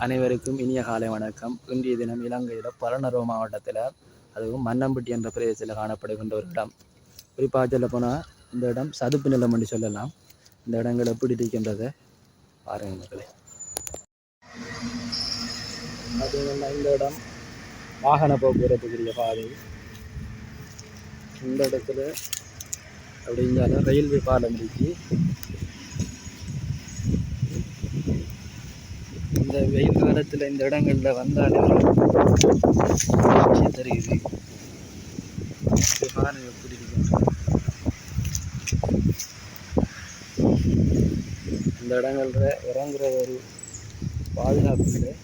அனைவருக்கும் இனிய காலை வணக்கம். இன்றைய தினம் இலங்கையில் பலனருவ மாவட்டத்தில், அதுவும் மன்னம்பட்டி என்ற பிரதேசத்தில் காணப்படுகின்ற ஒரு இடம். குறிப்பாக சொல்ல போனால் இந்த இடம் சதுப்பு நிலம் என்று சொல்லலாம். இந்த இடங்கள் எப்படி இருக்கின்றதை பாருங்கள். பார்த்தீங்கன்னா இந்த இடம் வாகன போக்குவரத்துக்குரிய பாதை. இந்த இடத்துல அப்படிங்கால ரயில்வே பாலம் இருக்கு. இந்த வெயில் காலத்தில் இந்த இடங்களில் வந்தாலே தெரியுது பாருங்க எப்படி இருக்கு. இந்த இடங்கள்ல இறங்குற ஒரு பாதுகாப்பு இல்லை.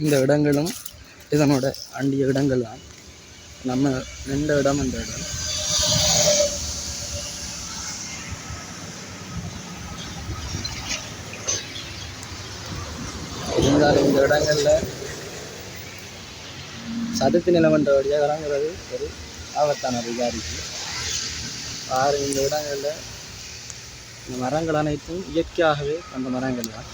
இந்த இடங்களும் இதனோட அண்டிய இடங்கள் தான். நம்ம நின்ற இடம் அந்த இடம். இருந்தாலும் இந்த இடங்கள்ல சதுப்பு நிலம் என்ற வழியாக இறங்குறது ஒரு ஆபத்தான அதிகாரிக்கு. இந்த இடங்கள்ல இந்த மரங்கள் அனைத்தும் இயற்கையாகவே அந்த மரங்கள் தான்.